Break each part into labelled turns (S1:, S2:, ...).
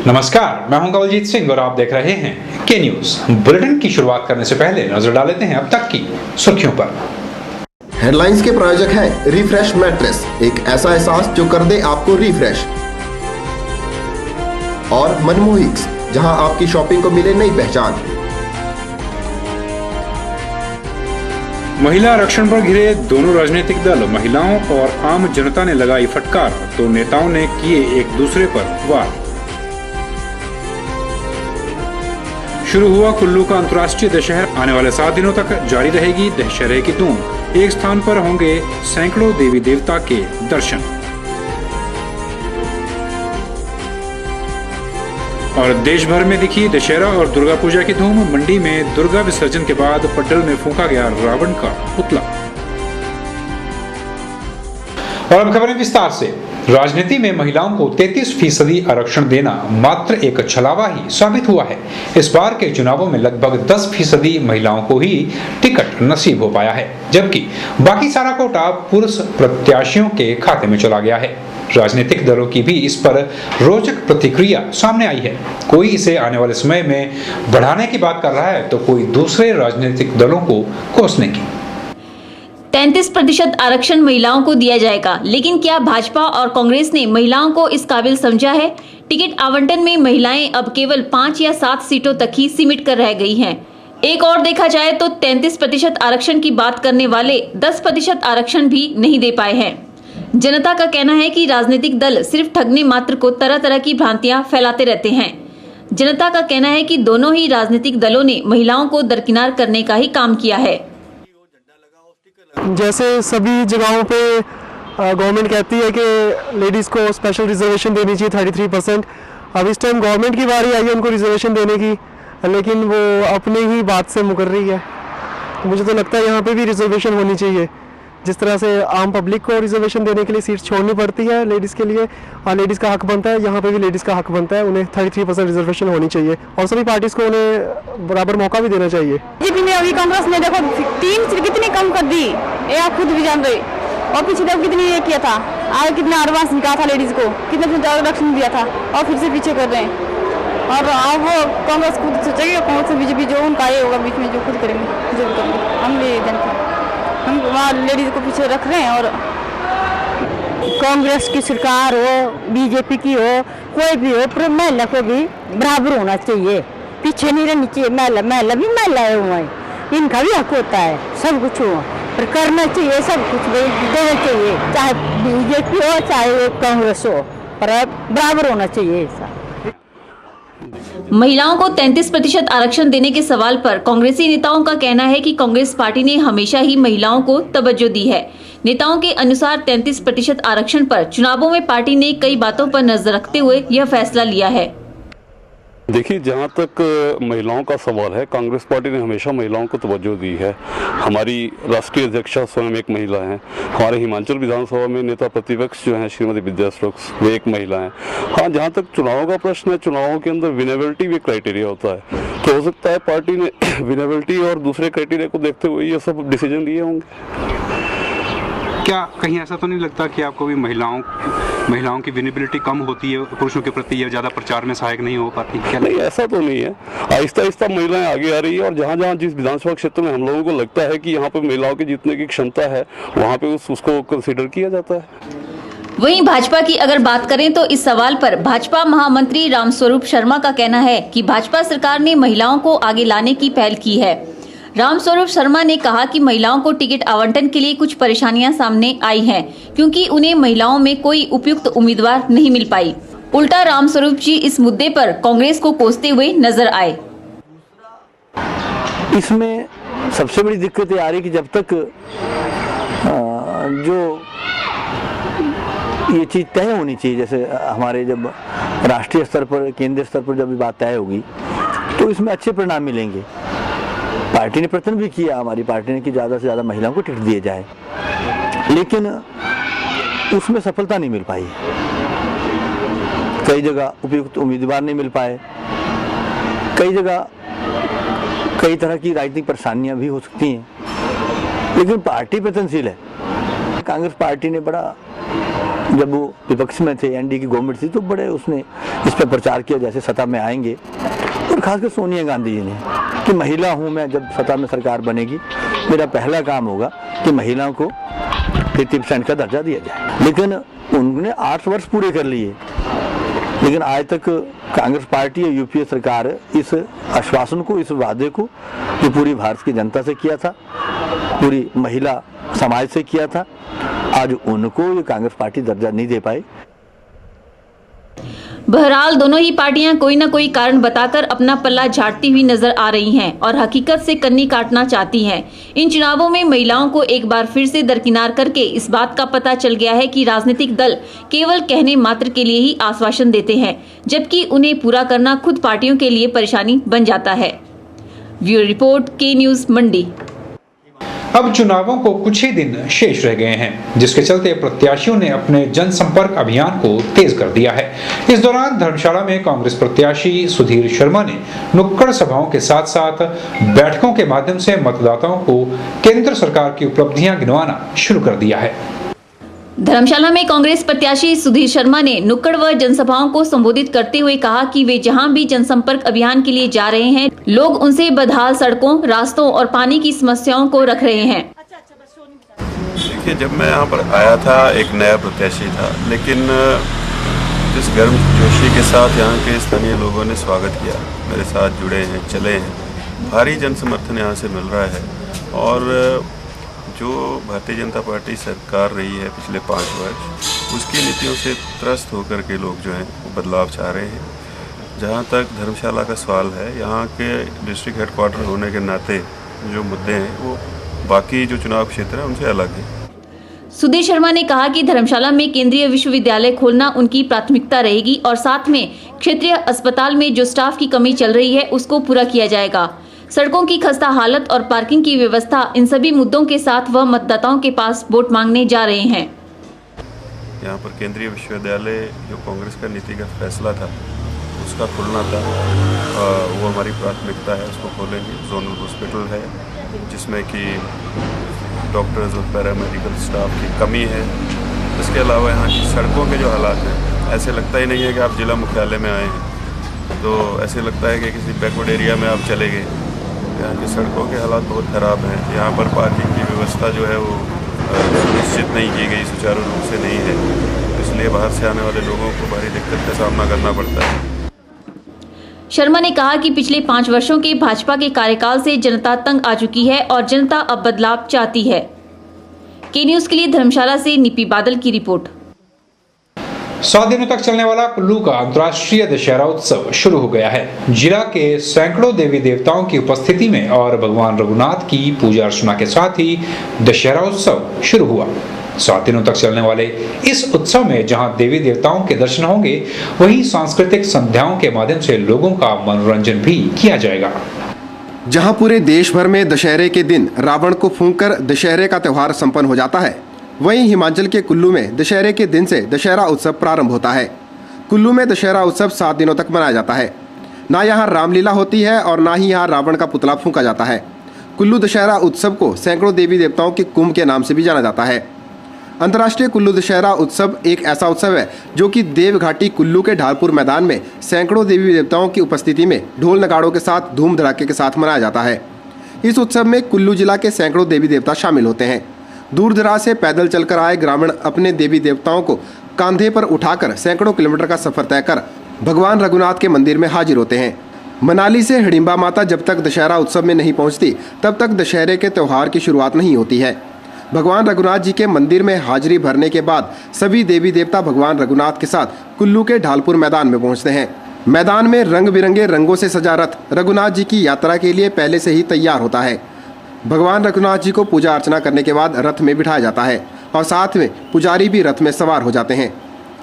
S1: नमस्कार, मैं हूं कवलजीत सिंह और आप देख रहे हैं के न्यूज। बुलेटिन की शुरुआत करने से पहले नजर डाल लेते हैं अब तक की सुर्खियों पर।
S2: हेडलाइंस के प्रायोजक हैं रिफ्रेश मैट्रेस, एक ऐसा एहसास जो कर दे आपको रिफ्रेश। और मनमोहिक्स, जहां आपकी शॉपिंग को मिले नई पहचान।
S1: महिला आरक्षण पर घिरे दोनों राजनीतिक दल, महिलाओं और आम जनता ने लगाई फटकार तो नेताओं ने किए एक दूसरे पर वार। शुरू हुआ कुल्लू का अंतर्राष्ट्रीय दशहरा, आने वाले 7 दिनों तक जारी रहेगी दशहरे की धूम। एक स्थान पर होंगे सैकड़ों देवी देवता के दर्शन। और देश भर में दिखी दशहरा और दुर्गा पूजा की धूम। मंडी में दुर्गा विसर्जन के बाद पड्डल में फूंका गया रावण का पुतला। और अब खबरें विस्तार से। राजनीति में महिलाओं को 33% आरक्षण देना मात्र एक छलावा ही साबित हुआ है। इस बार के चुनावों में लगभग 10% महिलाओं को ही टिकट नसीब हो पाया है, जबकि बाकी सारा कोटा पुरुष प्रत्याशियों के खाते में चला गया है। राजनीतिक दलों की भी इस पर रोचक प्रतिक्रिया सामने आई है। कोई इसे आने वाले समय में बढ़ाने की बात कर रहा है तो कोई दूसरे राजनीतिक दलों को कोसने की।
S3: 33% आरक्षण महिलाओं को दिया जाएगा, लेकिन क्या भाजपा और कांग्रेस ने महिलाओं को इस काबिल समझा है? टिकट आवंटन में महिलाएं अब केवल 5 या 7 सीटों तक ही सीमित कर रह गई हैं। एक और देखा जाए तो 33% आरक्षण की बात करने वाले 10% आरक्षण भी नहीं दे पाए हैं। जनता का कहना है कि राजनीतिक दल सिर्फ ठगने मात्र को तरह तरह की भ्रांतियां फैलाते रहते हैं। जनता का कहना है कि दोनों ही राजनीतिक दलों ने महिलाओं को दरकिनार करने का ही काम किया है।
S4: जैसे सभी जगहों पे गवर्नमेंट कहती है कि लेडीज़ को स्पेशल रिजर्वेशन देनी चाहिए 33%। अब इस टाइम गवर्नमेंट की बारी आई है उनको रिजर्वेशन देने की, लेकिन वो अपने ही बात से मुकर रही है। तो मुझे तो लगता है यहाँ पे भी रिजर्वेशन होनी चाहिए। जिस तरह से आम पब्लिक को रिजर्वेशन देने के लिए सीट छोड़नी पड़ती है लेडीज़ के लिए, और लेडीज़ का हक बनता है, यहाँ पे भी लेडीज़ का हक बनता है। उन्हें 33% रिजर्वेशन होनी चाहिए और सभी पार्टीज़ को उन्हें बराबर मौका भी देना चाहिए।
S5: बीजेपी ने अभी कांग्रेस ने देखो 3 सीट कितनी कम कर दी, ये आप खुद भी जान रहे। और पीछे देखो कितनी ये किया था, आगे कितना एडवांस निकाला था लेडीज़ को, कितने आरक्षण दिया था और फिर से पीछे कर रहे हैं। और अब कांग्रेस खुद सोचेगी, कांग्रेस से बीजेपी जो उनका ये होगा बीच में जो खुद करेंगे जो करेंगे। हम ये जनता हम वहाँ लेडीज को पीछे रख रहे हैं। और
S6: कांग्रेस की सरकार हो, बीजेपी की हो, कोई भी हो, पर महिला को भी बराबर होना चाहिए, पीछे नहीं रहनी चाहिए। महिला भी महिलाएं हुआ है, इनका भी हक होता है, सब कुछ हो पर करना चाहिए, सब कुछ देना चाहिए, चाहे बीजेपी हो चाहे कांग्रेस हो, पर बराबर होना चाहिए ऐसा।
S3: महिलाओं को 33% आरक्षण देने के सवाल पर कांग्रेसी नेताओं का कहना है कि कांग्रेस पार्टी ने हमेशा ही महिलाओं को तवज्जो दी है। नेताओं के अनुसार 33% आरक्षण पर चुनावों में पार्टी ने कई बातों पर नजर रखते हुए यह फैसला लिया है।
S7: देखिए, जहाँ तक महिलाओं का सवाल है, कांग्रेस पार्टी ने हमेशा महिलाओं को तवज्जो दी है। हमारी राष्ट्रीय अध्यक्षा स्वयं एक महिला हैं। हमारे हिमाचल विधानसभा में नेता प्रतिपक्ष जो हैं श्रीमती विद्या स्टोक्स, वे एक महिला हैं। हाँ, जहाँ तक चुनावों का प्रश्न है, चुनावों के अंदर विनेबिलिटी भी क्राइटेरिया होता है, तो हो सकता है पार्टी ने विनेबिलिटी और दूसरे क्राइटेरिया को देखते हुए ये सब डिसीजन लिए होंगे।
S1: क्या कहीं ऐसा तो नहीं लगता कि आपको भी महिलाओं की विजिबिलिटी कम होती है, पुरुषों के प्रति ये ज्यादा प्रचार में सहायक नहीं हो पाती? क्या नहीं,
S7: ऐसा तो नहीं है। आहिस्ता आहिस्ता महिलाएं आगे आ रही है और जहाँ जहाँ जिस विधानसभा क्षेत्र में हम लोगों को लगता है कि यहाँ पे महिलाओं की जीतने की क्षमता है, वहाँ पे उसको कंसीडर किया जाता है।
S3: वहीं भाजपा की अगर बात करें तो इस सवाल पर भाजपा महामंत्री रामस्वरूप शर्मा का कहना है कि भाजपा सरकार ने महिलाओं को आगे लाने की पहल की है। रामस्वरूप शर्मा ने कहा कि महिलाओं को टिकट आवंटन के लिए कुछ परेशानियां सामने आई हैं, क्योंकि उन्हें महिलाओं में कोई उपयुक्त उम्मीदवार नहीं मिल पाई। उल्टा रामस्वरूप जी इस मुद्दे पर कांग्रेस को कोसते हुए नजर आए।
S8: इसमें सबसे बड़ी दिक्कत ये आ रही कि जब तक जो ये चीज़ तय होनी चाहिए, जैसे हमारे जब राष्ट्रीय स्तर पर, केंद्रीय स्तर पर जब बात तय होगी तो इसमें अच्छे परिणाम मिलेंगे। पार्टी ने प्रयत्न भी किया, हमारी पार्टी ने कि ज़्यादा से ज़्यादा महिलाओं को टिकट दिए जाए, लेकिन उसमें सफलता नहीं मिल पाई। कई जगह उपयुक्त उम्मीदवार नहीं मिल पाए, कई जगह कई तरह की राजनीतिक परेशानियां भी हो सकती हैं, लेकिन पार्टी प्रयत्नशील है। कांग्रेस पार्टी ने बड़ा जब वो विपक्ष में थे, एनडीए की गवर्नमेंट थी, तो बड़े उसने इस पर प्रचार किया जैसे सत्ता में आएंगे, और खासकर सोनिया गांधी जी ने, कि महिला हूँ मैं, जब सत्ता में सरकार बनेगी मेरा पहला काम होगा कि महिलाओं को 30% का दर्जा दिया जाए। लेकिन उन्होंने 8 वर्ष पूरे कर लिए, लेकिन आज तक कांग्रेस पार्टी और यूपीए सरकार इस आश्वासन को, इस वादे को जो पूरी भारत की जनता से किया था, पूरी महिला समाज से किया था, आज उनको ये कांग्रेस पार्टी दर्जा नहीं दे पाई।
S3: बहरहाल दोनों ही पार्टियां कोई न कोई कारण बताकर अपना पल्ला झाड़ती हुई नजर आ रही हैं और हकीकत से कन्नी काटना चाहती हैं। इन चुनावों में महिलाओं को एक बार फिर से दरकिनार करके इस बात का पता चल गया है कि राजनीतिक दल केवल कहने मात्र के लिए ही आश्वासन देते हैं, जबकि उन्हें पूरा करना खुद पार्टियों के लिए परेशानी बन जाता है। ब्यूरो रिपोर्ट, के न्यूज, मंडी।
S1: अब चुनावों को कुछ ही दिन शेष रह गए हैं, जिसके चलते प्रत्याशियों ने अपने जनसंपर्क अभियान को तेज कर दिया है। इस दौरान धर्मशाला में कांग्रेस प्रत्याशी सुधीर शर्मा ने नुक्कड़ सभाओं के साथ साथ बैठकों के माध्यम से मतदाताओं को केंद्र सरकार की उपलब्धियां गिनवाना शुरू कर दिया है।
S3: धर्मशाला में कांग्रेस प्रत्याशी सुधीर शर्मा ने नुक्कड़ व जनसभाओं को संबोधित करते हुए कहा कि वे जहां भी जनसंपर्क अभियान के लिए जा रहे हैं, लोग उनसे बदहाल सड़कों, रास्तों और पानी की समस्याओं को रख रहे हैं।
S9: देखिए, जब मैं यहाँ पर आया था एक नया प्रत्याशी था, लेकिन जिस गर्म जोशी के साथ यहाँ के स्थानीय लोगों ने स्वागत किया, मेरे साथ जुड़े हैं, चले हैं, भारी जन समर्थन यहाँ से मिल रहा है। और जो भारतीय जनता पार्टी सरकार रही है पिछले 5 वर्ष, उसकी नीतियों से त्रस्त होकर के लोग जो हैं वो बदलाव चाह रहे हैं। जहाँ तक धर्मशाला का सवाल है, यहाँ के डिस्ट्रिक्ट हेडक्वार्टर होने के नाते जो मुद्दे हैं वो बाकी जो चुनाव क्षेत्र है उनसे अलग है।
S3: सुधीर शर्मा ने कहा कि धर्मशाला में केंद्रीय विश्वविद्यालय खोलना उनकी प्राथमिकता रहेगी और साथ में क्षेत्रीय अस्पताल में जो स्टाफ की कमी चल रही है उसको पूरा किया जाएगा। सड़कों की खस्ता हालत और पार्किंग की व्यवस्था, इन सभी मुद्दों के साथ वह मतदाताओं के पास वोट मांगने जा रहे हैं।
S9: यहाँ पर केंद्रीय विश्वविद्यालय जो कांग्रेस का नीतिगत फैसला था उसका खुलना था, वो हमारी प्राथमिकता है, उसको खोलेंगे। जोनल हॉस्पिटल है जिसमें कि डॉक्टर्स और पैरामेडिकल स्टाफ की कमी है। इसके अलावा यहाँ की सड़कों के जो हालात हैं, ऐसे लगता ही नहीं है कि आप जिला मुख्यालय में आए हैं, तो ऐसे लगता है कि किसी बैकवर्ड एरिया में आप चले गए। यहाँ की सड़कों के हालात बहुत ख़राब हैं। यहाँ पर पार्किंग की व्यवस्था जो है वो निश्चित नहीं की गई, सुचारू रूप से नहीं है, इसलिए बाहर से आने वाले लोगों को भारी दिक्कत का सामना करना पड़ता है।
S3: शर्मा ने कहा कि पिछले 5 वर्षों के भाजपा के कार्यकाल से जनता तंग आ चुकी है और जनता अब बदलाव चाहती है। के न्यूज के लिए धर्मशाला से निपी बादल की रिपोर्ट।
S1: 7 दिनों तक चलने वाला कुल्लू का अंतर्राष्ट्रीय दशहरा उत्सव शुरू हो गया है। जिला के सैकड़ों देवी देवताओं की उपस्थिति में और भगवान रघुनाथ की पूजा अर्चना के साथ ही दशहरा उत्सव शुरू हुआ। 7 दिनों तक चलने वाले इस उत्सव में जहां देवी देवताओं के दर्शन होंगे, वहीं सांस्कृतिक संध्याओं के माध्यम से लोगों का मनोरंजन भी किया जाएगा।
S2: जहां पूरे देश भर में दशहरे के दिन रावण को फूंककर दशहरे का त्यौहार संपन्न हो जाता है, वहीं हिमाचल के कुल्लू में दशहरे के दिन से दशहरा उत्सव प्रारंभ होता है। कुल्लू में दशहरा उत्सव 7 दिनों तक मनाया जाता है। ना यहाँ रामलीला होती है और ना ही यहाँ रावण का पुतला फूंका जाता है। कुल्लू दशहरा उत्सव को सैकड़ों देवी देवताओं के कुंभ के नाम से भी जाना जाता है। अंतर्राष्ट्रीय कुल्लू दशहरा उत्सव एक ऐसा उत्सव है जो कि देवघाटी कुल्लू के ढालपुर मैदान में सैकड़ों देवी देवताओं की उपस्थिति में ढोल नगाड़ों के साथ धूम धड़ाके के साथ मनाया जाता है। इस उत्सव में कुल्लू जिला के सैकड़ों देवी देवता शामिल होते हैं। दूर दराज से पैदल चलकर आए ग्रामीण अपने देवी देवताओं को कंधे पर उठाकर सैकड़ों किलोमीटर का सफर तय कर भगवान रघुनाथ के मंदिर में हाजिर होते हैं। मनाली से हिडिंबा माता जब तक दशहरा उत्सव में नहीं पहुंचती, तब तक दशहरे के त्यौहार की शुरुआत नहीं होती है। भगवान रघुनाथ जी के मंदिर में हाजिरी भरने के बाद सभी देवी देवता भगवान रघुनाथ के साथ कुल्लू के ढालपुर मैदान में पहुंचते हैं। मैदान में रंग बिरंगे रंगों से सजा रथ रघुनाथ जी की यात्रा के लिए पहले से ही तैयार होता है। भगवान रघुनाथ जी को पूजा अर्चना करने के बाद रथ में बिठाया जाता है और साथ में पुजारी भी रथ में सवार हो जाते हैं।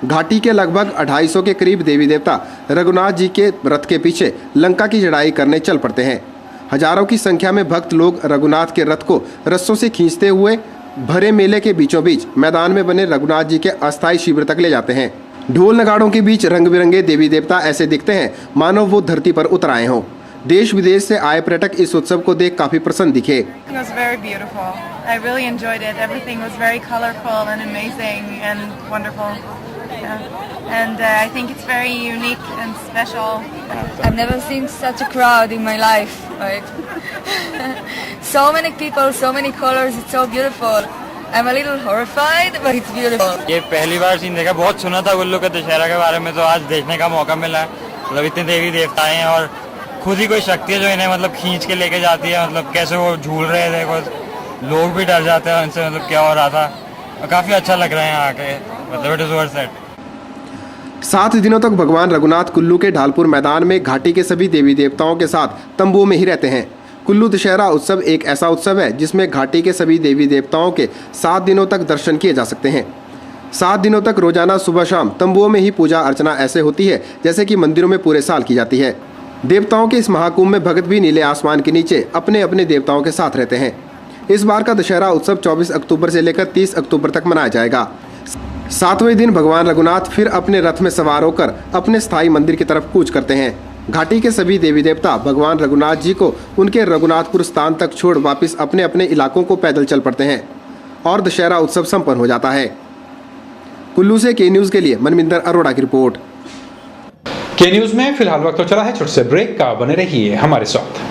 S2: घाटी के लगभग 250 के करीब देवी देवता रघुनाथ जी के रथ के पीछे लंका की चढ़ाई करने चल पड़ते हैं। हजारों की संख्या में भक्त लोग रघुनाथ के रथ को रस्सों से खींचते हुए भरे मेले के बीचों बीच मैदान में बने रघुनाथ जी के अस्थायी शिविर तक ले जाते हैं। ढोल नगाड़ों के बीच रंग बिरंगे देवी देवता ऐसे दिखते हैं मानो वो धरती पर उतर आए हों। देश विदेश से आए पर्यटक इस उत्सव को देख काफी प्रसन्न दिखे।
S10: I really enjoyed it. Everything was very colorful and amazing and wonderful. Yeah. And I think it's very unique and special.
S11: I've never seen such a crowd in my life. Like so many people, so many colors. It's so beautiful. I'm a little horrified, but it's beautiful.
S12: ये पहली बार scene देखा, बहुत सुना था कुल्लू के दशहरा के बारे में, तो आज देखने का मौका मिला है। मतलब इतने देवी देवता हैं और खुद ही कोई शक्ति है जो इन्हें मतलब खींच के लेके जाती है। मतलब कैसे वो झूल रहे थे, कुछ लोग भी डर जाते हैं उनसे, मतलब क्या हो रहा था। और काफी अच्छा लग रहा है यहाँ आके, मतलब इट इज वर्थ इट।
S2: 7 दिनों तक भगवान रघुनाथ कुल्लू के ढालपुर मैदान में घाटी के सभी देवी देवताओं के साथ तंबुओं में ही रहते हैं। कुल्लू दशहरा उत्सव एक ऐसा उत्सव है जिसमें घाटी के सभी देवी देवताओं के 7 दिनों तक दर्शन किए जा सकते हैं। 7 दिनों तक रोजाना सुबह शाम तंबुओं में ही पूजा अर्चना ऐसे होती है जैसे कि मंदिरों में पूरे साल की जाती है। देवताओं के इस महाकुंभ में भगत भी नीले आसमान के नीचे अपने अपने देवताओं के साथ रहते हैं। इस बार का दशहरा उत्सव 24 अक्टूबर से लेकर 30 अक्टूबर तक मनाया जाएगा। 7वें दिन भगवान रघुनाथ फिर अपने रथ में सवार होकर अपने स्थायी मंदिर की तरफ कूच करते हैं। घाटी के सभी देवी देवता भगवान रघुनाथ जी को उनके रघुनाथपुर स्थान तक छोड़ वापस अपने अपने इलाकों को पैदल चल पड़ते हैं और दशहरा उत्सव संपन्न हो जाता है। कुल्लू से के न्यूज़ के लिए मनमिंदर अरोड़ा की रिपोर्ट।
S1: के न्यूज़ में फिलहाल वक्त तो चला है छोटे से ब्रेक का, बने रहिए हमारे साथ।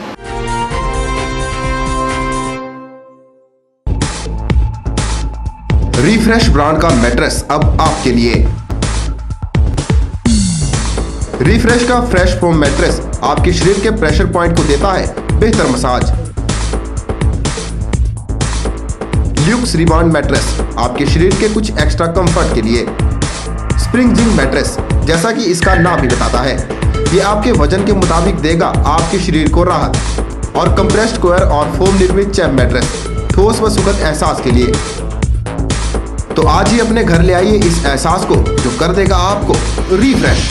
S2: रिफ्रेश ब्रांड का मैट्रेस अब आपके लिए। रिफ्रेश का फ्रेश फोम मैट्रेस आपके शरीर के प्रेशर पॉइंट को देता है बेहतर मसाज। ल्यूक्स रिबॉन्ड मैट्रेस आपके शरीर के कुछ एक्स्ट्रा कंफर्ट के लिए। स्प्रिंग जिंक मैट्रेस, जैसा कि इसका नाम ही बताता है, ये आपके वजन के मुताबिक देगा आपके शरीर को राहत। और कंप्रेस्ड कोयर और फोम निर्मित चैप मैट्रेस, ठोस व सुखद एहसास के लिए। तो आज ही अपने घर ले आइए इस एहसास को जो कर देगा आपको रिफ्रेश।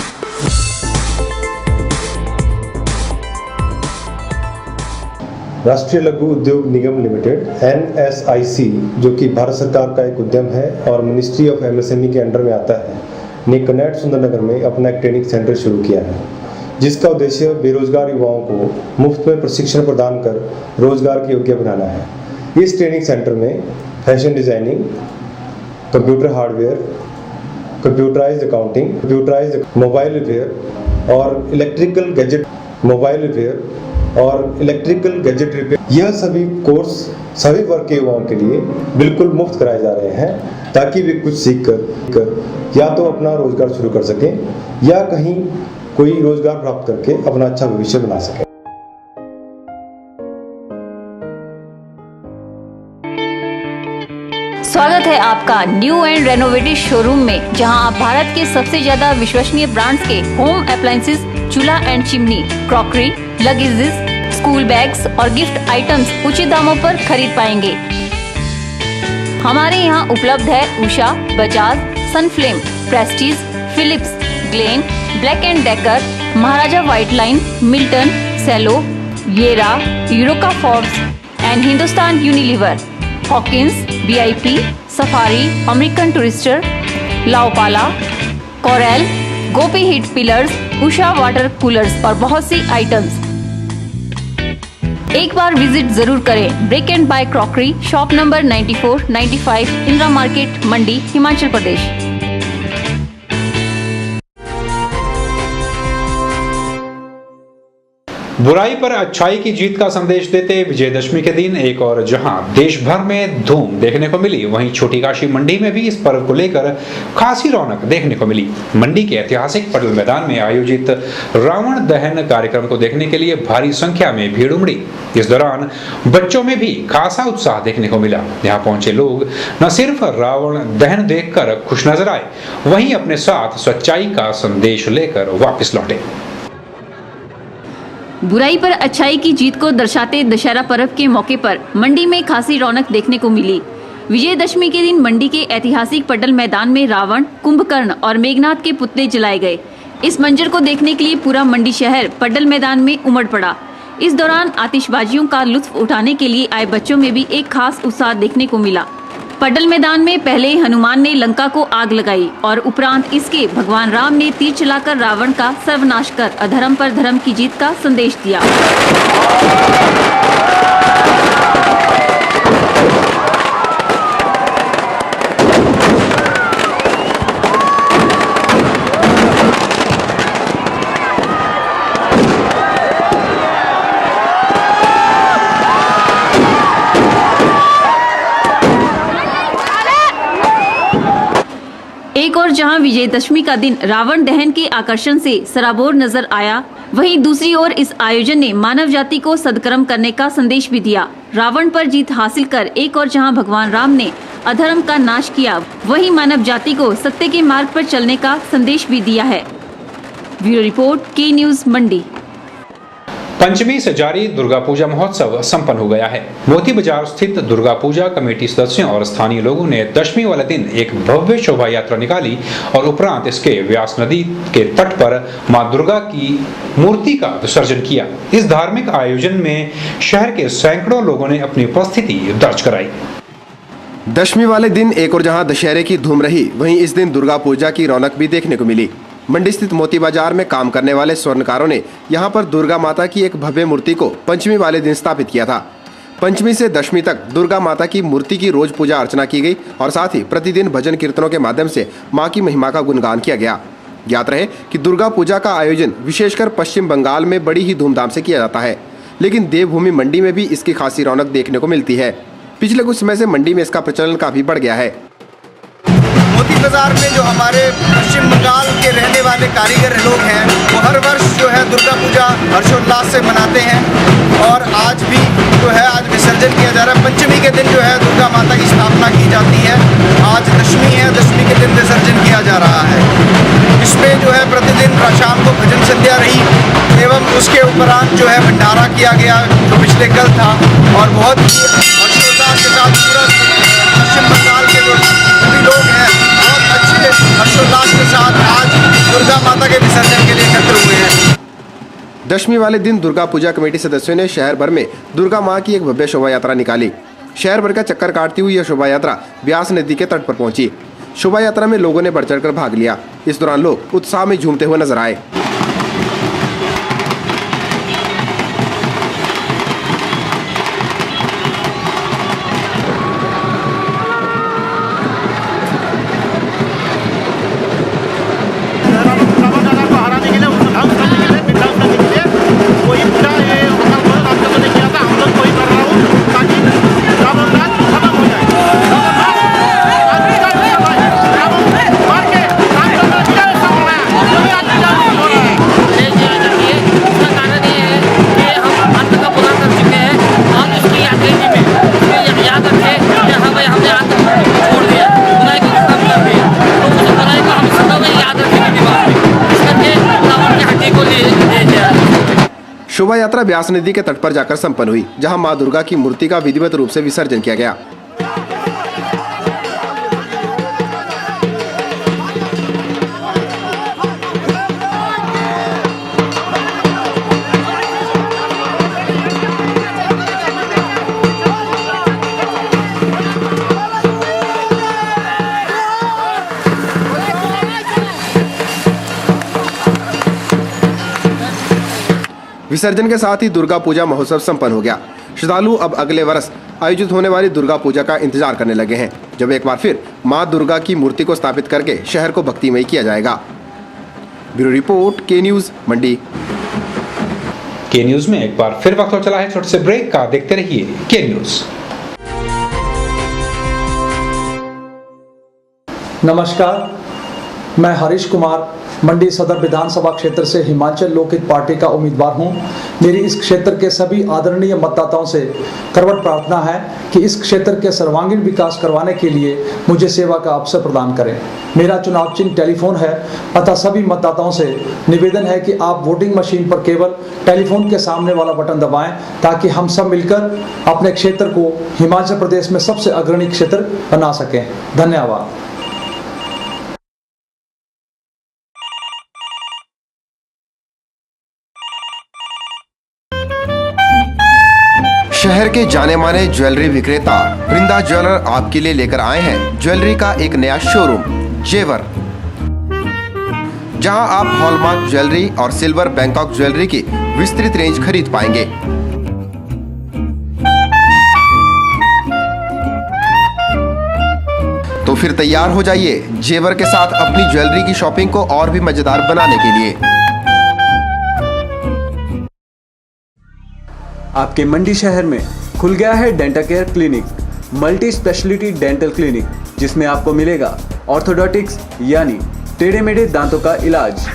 S13: राष्ट्रीय लघु उद्योग निगम लिमिटेड NSIC, जो कि भारत सरकार का एक उद्यम है और मिनिस्ट्री ऑफ MSME के अंडर में आता है, ने कनेक्ट सुंदरनगर में अपना एक ट्रेनिंग सेंटर शुरू किया है, जिसका उद्देश्य बेरोजगार युवाओं को मुफ्त में प्रशिक्षण प्रदान कर रोजगार के योग्य बनाना है। इस ट्रेनिंग सेंटर में fashion designing, computer hardware, computerised accounting, computerised mobile repair और इलेक्ट्रिकल गैजेट रिपेयर, यह सभी कोर्स सभी वर्ग के युवाओं के लिए बिल्कुल मुफ्त कराए जा रहे हैं, ताकि वे कुछ सीख कर या तो अपना रोजगार शुरू कर सकें या कहीं कोई रोजगार प्राप्त करके अपना अच्छा भविष्य बना सकें।
S3: स्वागत है आपका न्यू एंड रेनोवेटेड शोरूम में, जहां आप भारत के सबसे ज्यादा विश्वसनीय ब्रांड्स के होम अप्लायंसेस, चूल्हा and chimney, crockery, luggages, school bags और गिफ्ट आइटम्स उचित दामों पर खरीद पाएंगे। हमारे यहाँ उपलब्ध है Usha, Bajaj, Sunflame, Prestige, Philips, Glen, Black and Decker, Maharaja White Line, Milton, Cello, Yera, Eureka Forbes and Hindustan Unilever, Hawkins, VIP, Safari, American Tourister, La Opala, Corelle, Gopi heat pillars, Usha water coolers और बहुत सी आइटम्स। एक बार विजिट जरूर करें। Break and bye crockery, shop number 94, 95, Indira market, Mandi, Himachal Pradesh.
S1: बुराई पर अच्छाई की जीत का संदेश देते विजयदशमी के दिन एक और जहां देश भर में धूम देखने को मिली, वहीं छोटी काशी मंडी में भी इस पर्व को लेकर खासी रौनक देखने को मिली। मंडी के ऐतिहासिक पटल मैदान में आयोजित रावण दहन कार्यक्रम को देखने के लिए भारी संख्या में भीड़ उमड़ी। इस दौरान बच्चों में भी खासा उत्साह देखने को मिला। यहाँ पहुंचे लोग न सिर्फ रावण दहन देखकर खुश नजर आए, वहीं अपने साथ सच्चाई का संदेश लेकर वापस लौटे।
S3: बुराई पर अच्छाई की जीत को दर्शाते दशहरा पर्व के मौके पर मंडी में खासी रौनक देखने को मिली। विजयदशमी के दिन मंडी के ऐतिहासिक पटल मैदान में रावण, कुंभकर्ण और मेघनाथ के पुतले जलाए गए। इस मंजर को देखने के लिए पूरा मंडी शहर पटल मैदान में उमड़ पड़ा। इस दौरान आतिशबाजियों का लुत्फ उठाने के लिए आए बच्चों में भी एक खास उत्साह देखने को मिला। पटल मैदान में पहले हनुमान ने लंका को आग लगाई और उपरांत इसके भगवान राम ने तीर चलाकर रावण का सर्वनाश कर अधर्म पर धर्म की जीत का संदेश दिया। जहां विजयदशमी का दिन रावण दहन के आकर्षण से सराबोर नजर आया, वहीं दूसरी ओर इस आयोजन ने मानव जाति को सद्कर्म करने का संदेश भी दिया। रावण पर जीत हासिल कर एक और जहां भगवान राम ने अधर्म का नाश किया, वहीं मानव जाति को सत्य के मार्ग पर चलने का संदेश भी दिया है। ब्यूरो रिपोर्ट, के न्यूज मंडी।
S1: पंचमी से जारी दुर्गा पूजा महोत्सव संपन्न हो गया है। मोती बाजार स्थित दुर्गा पूजा कमेटी सदस्यों और स्थानीय लोगों ने दशमी वाले दिन एक भव्य शोभा यात्रा निकाली और उपरांत इसके व्यास नदी के तट पर मां दुर्गा की मूर्ति का विसर्जन किया। इस धार्मिक आयोजन में शहर के सैकड़ों लोगों ने अपनी उपस्थिति दर्ज कराई।
S2: दशमी वाले दिन एक और जहां दशहरे की धूम रही, वहीं इस दिन दुर्गा पूजा की रौनक भी देखने को मिली। मंडी स्थित मोती बाजार में काम करने वाले स्वर्णकारों ने यहां पर दुर्गा माता की एक भव्य मूर्ति को पंचमी वाले दिन स्थापित किया था। पंचमी से दशमी तक दुर्गा माता की मूर्ति की रोज पूजा अर्चना की गई और साथ ही प्रतिदिन भजन कीर्तनों के माध्यम से मां की महिमा का गुणगान किया गया। ज्ञात रहे कि दुर्गा पूजा का आयोजन विशेषकर पश्चिम बंगाल में बड़ी ही धूमधाम से किया जाता है, लेकिन देवभूमि मंडी में भी इसकी खासी रौनक देखने को मिलती है। पिछले कुछ समय से मंडी में इसका प्रचलन काफी बढ़ गया है।
S14: मोती बाजार में जो हमारे पश्चिम बंगाल के रहने वाले कारीगर लोग हैं, वो हर वर्ष जो है दुर्गा पूजा हर्षोल्लास से मनाते हैं और आज भी जो है आज विसर्जन किया जा रहा है। पंचमी के दिन जो है दुर्गा माता की स्थापना की जाती है। आज दशमी है, दशमी के दिन विसर्जन किया जा रहा है। इसमें जो है प्रतिदिन शाम को भजन संध्या रही एवं उसके उपरांत जो है भंडारा किया गया जो पिछले कल था और बहुत ही हर्षोल्लास के साथ पूरा पश्चिम बंगाल के जो सभी लोग हैं बहुत अच्छे हर्षोल्लास के साथ आज दुर्गा माता के विसर्जन के लिए एकत्र हुए हैं।
S2: दशमी वाले दिन दुर्गा पूजा कमेटी सदस्यों ने शहर भर में दुर्गा मां की एक भव्य शोभा यात्रा निकाली। शहर भर का चक्कर काटती हुई यह शोभा यात्रा व्यास नदी के तट पर पहुंची। शोभा यात्रा में लोगों ने बढ़ चढ़कर भाग लिया। इस दौरान लोग उत्साह में झूमते हुए नजर आए। शोभा यात्रा व्यास नदी के तट पर जाकर संपन्न हुई, जहां मां दुर्गा की मूर्ति का विधिवत रूप से विसर्जन किया गया। विसर्जन के साथ ही दुर्गा पूजा महोत्सव संपन्न हो गया। श्रद्धालु अब अगले वर्ष आयोजित होने वाली दुर्गा पूजा का इंतजार करने लगे हैं, जब एक बार फिर मां दुर्गा की मूर्ति को स्थापित करके शहर को भक्तिमय किया जाएगा। ब्यूरो रिपोर्ट, के न्यूज मंडी।
S1: के न्यूज में एक बार फिर वक्त हो चला है छोटे से ब्रेक का। देखते रहिए के न्यूज।
S15: नमस्कार, मैं हरीश कुमार मंडी सदर विधानसभा क्षेत्र से हिमाचल लोकहित पार्टी का उम्मीदवार हूं। मेरी इस क्षेत्र के सभी आदरणीय मतदाताओं से करवट प्रार्थना है कि इस क्षेत्र के सर्वांगीण विकास करवाने के लिए मुझे सेवा का अवसर प्रदान करें। मेरा चुनाव चिन्ह टेलीफोन है, अतः सभी मतदाताओं से निवेदन है कि आप वोटिंग मशीन पर केवल टेलीफोन के सामने वाला बटन दबाएं, ताकि हम सब मिलकर अपने क्षेत्र को हिमाचल प्रदेश में सबसे अग्रणी क्षेत्र बना सकें। धन्यवाद।
S2: शहर के जाने माने ज्वेलरी विक्रेता वृंदा ज्वेलर आपके लिए लेकर आए हैं ज्वेलरी का एक नया शोरूम जेवर, जहां आप हॉलमार्क ज्वेलरी और सिल्वर बैंकॉक ज्वेलरी की विस्तृत रेंज खरीद पाएंगे। तो फिर तैयार हो जाइए जेवर के साथ अपनी ज्वेलरी की शॉपिंग को और भी मजेदार बनाने के लिए।
S16: आपके मंडी शहर में खुल गया है dental care clinic, multi speciality dental clinic, जिसमें आपको मिलेगा ऑर्थोडोंटिक्स यानी टेढ़े मेढ़े दांतों का इलाज।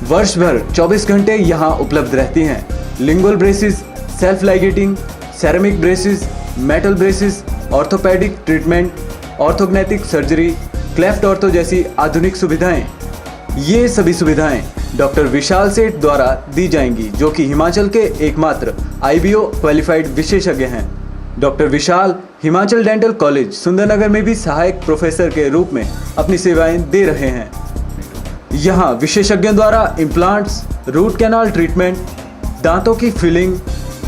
S16: वर्ष भर 24 घंटे यहाँ उपलब्ध रहती हैं। Lingual braces, self ligating, ceramic braces, metal braces, orthopedic treatment, orthognathic surgery, cleft ortho जैसी आधुनिक सुविधाएं। ये सभी सुविधाएं डॉक्टर विशाल सेठ द्वारा दी जाएंगी, जो कि हिमाचल के एकमात्र IBO क्वालिफाइड विशेषज्ञ हैं। डॉक्टर विशाल हिमाचल डेंटल कॉलेज सुंदरनगर में भी सहायक प्रोफेसर के रूप में अपनी सेवाएं दे रहे हैं। यहाँ विशेषज्ञों द्वारा इम्प्लांट्स, रूट कैनाल ट्रीटमेंट, दांतों की filling,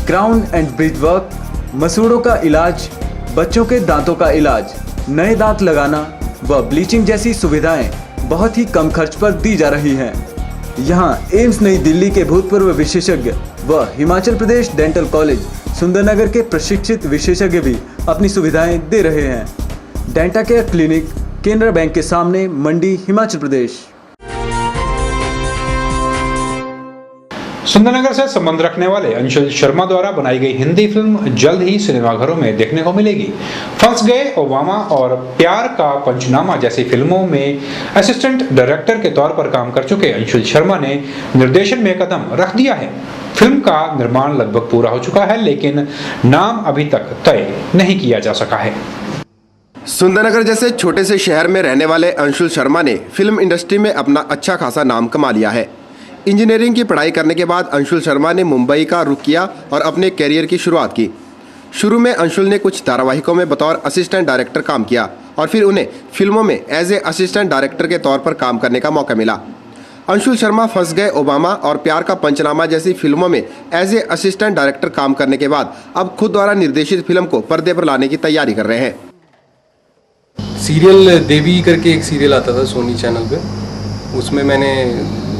S16: crown and bridge work, मसूड़ों का इलाज, बच्चों के दांतों का इलाज, नए दांत लगाना व ब्लीचिंग जैसी सुविधाएं बहुत ही कम खर्च पर दी जा रही हैं। यहाँ एम्स नई दिल्ली के भूतपूर्व विशेषज्ञ व हिमाचल प्रदेश डेंटल कॉलेज सुंदरनगर के प्रशिक्षित विशेषज्ञ भी अपनी सुविधाएं दे रहे हैं। Denta care clinic, Canara bank के सामने, मंडी, हिमाचल प्रदेश।
S1: सुंदरनगर से संबंध रखने वाले अंशुल शर्मा द्वारा बनाई गई हिंदी फिल्म जल्द ही सिनेमाघरों में देखने को मिलेगी। फंस गए ओबामा और प्यार का पंचनामा जैसी फिल्मों में असिस्टेंट डायरेक्टर के तौर पर काम कर चुके अंशुल शर्मा ने निर्देशन में कदम रख दिया है। फिल्म का निर्माण लगभग पूरा हो चुका है, लेकिन नाम अभी तक तय नहीं किया जा सका है।
S2: सुंदरनगर जैसे छोटे से शहर में रहने वाले अंशुल शर्मा ने फिल्म इंडस्ट्री में अपना अच्छा खासा नाम कमा लिया है। इंजीनियरिंग की पढ़ाई करने के बाद अंशुल शर्मा ने मुंबई का रुख किया और अपने कैरियर की शुरुआत की। शुरू में अंशुल ने कुछ धारावाहिकों में बतौर असिस्टेंट डायरेक्टर काम किया और फिर उन्हें फिल्मों में एज ए असिस्टेंट डायरेक्टर के तौर पर काम करने का मौका मिला। अंशुल शर्मा फंस गए ओबामा और प्यार का पंचनामा जैसी फिल्मों में एज ए असिस्टेंट डायरेक्टर काम करने के बाद अब खुद द्वारा निर्देशित फिल्म को पर्दे पर लाने की तैयारी कर रहे हैं।
S17: सीरियल देवी करके एक सीरियल आता था सोनी चैनल पे, उसमें मैंने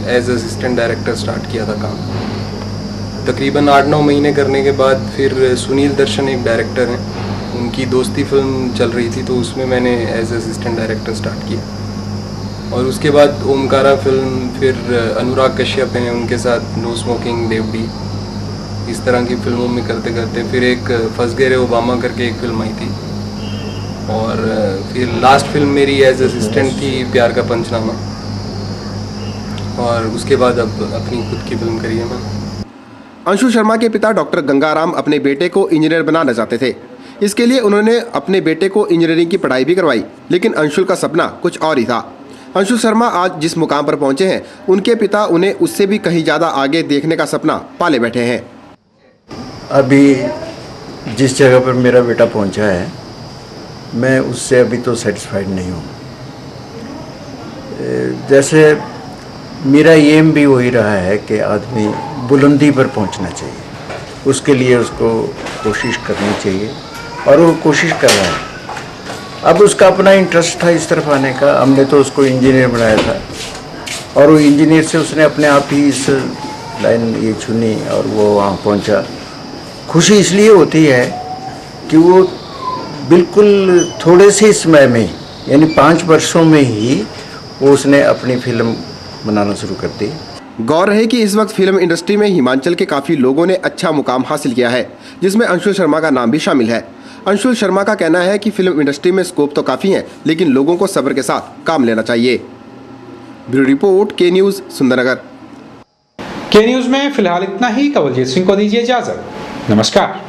S17: एज असिस्टेंट डायरेक्टर स्टार्ट किया था काम। तकरीबन 8-9 महीने करने के बाद फिर सुनील दर्शन एक डायरेक्टर हैं, उनकी दोस्ती फिल्म चल रही थी तो उसमें मैंने एज असिस्टेंट डायरेक्टर स्टार्ट किया। और उसके बाद ओमकारा फिल्म, फिर अनुराग कश्यप हैं उनके साथ नो स्मोकिंग, देवडी, इस तरह की फिल्मों में करते करते फिर एक फंस गए ओबामा करके एक फिल्म आई थी। और फिर लास्ट फिल्म मेरी एज असिस्टेंट थी प्यार का पंचनामा। और उसके बाद अब अपनी खुद की फिल्म करी है मैंने।
S2: अंशुल शर्मा के पिता डॉक्टर गंगाराम अपने बेटे को इंजीनियर बनाना चाहते थे। इसके लिए उन्होंने अपने बेटे को इंजीनियरिंग की पढ़ाई भी करवाई, लेकिन अंशुल का सपना कुछ और ही था। अंशुल शर्मा आज जिस मुकाम पर पहुंचे हैं, उनके पिता उन्हें उससे भी कहीं ज़्यादा आगे देखने का सपना पाले बैठे हैं।
S18: अभी जिस जगह पर मेरा बेटा पहुंचा है, मैं उससे अभी तो सेटिस्फाइड नहीं हूँ। जैसे मेरा एम भी वही रहा है कि आदमी बुलंदी पर पहुंचना चाहिए, उसके लिए उसको कोशिश करनी चाहिए और वो कोशिश कर रहा है। अब उसका अपना इंटरेस्ट था इस तरफ आने का, हमने तो उसको इंजीनियर बनाया था और वो इंजीनियर से उसने अपने आप ही इस लाइन ये चुनी और वो वहाँ पहुँचा। खुशी इसलिए होती है कि वो बिल्कुल थोड़े से समय में, यानी 5 वर्षों में ही वो उसने अपनी फिल्म बनाना शुरू कर दी।
S2: गौर है कि इस वक्त फिल्म इंडस्ट्री में हिमाचल के काफ़ी लोगों ने अच्छा मुकाम हासिल किया है, जिसमें अंशुल शर्मा का नाम भी शामिल है। अंशुल शर्मा का कहना है कि फिल्म इंडस्ट्री में स्कोप तो काफ़ी है, लेकिन लोगों को सब्र के साथ काम लेना चाहिए। ब्यूरो रिपोर्ट, के न्यूज़, सुंदरनगर।
S1: के न्यूज़ में फिलहाल इतना ही। कवलजीत सिंह को दीजिए इजाजत। नमस्कार।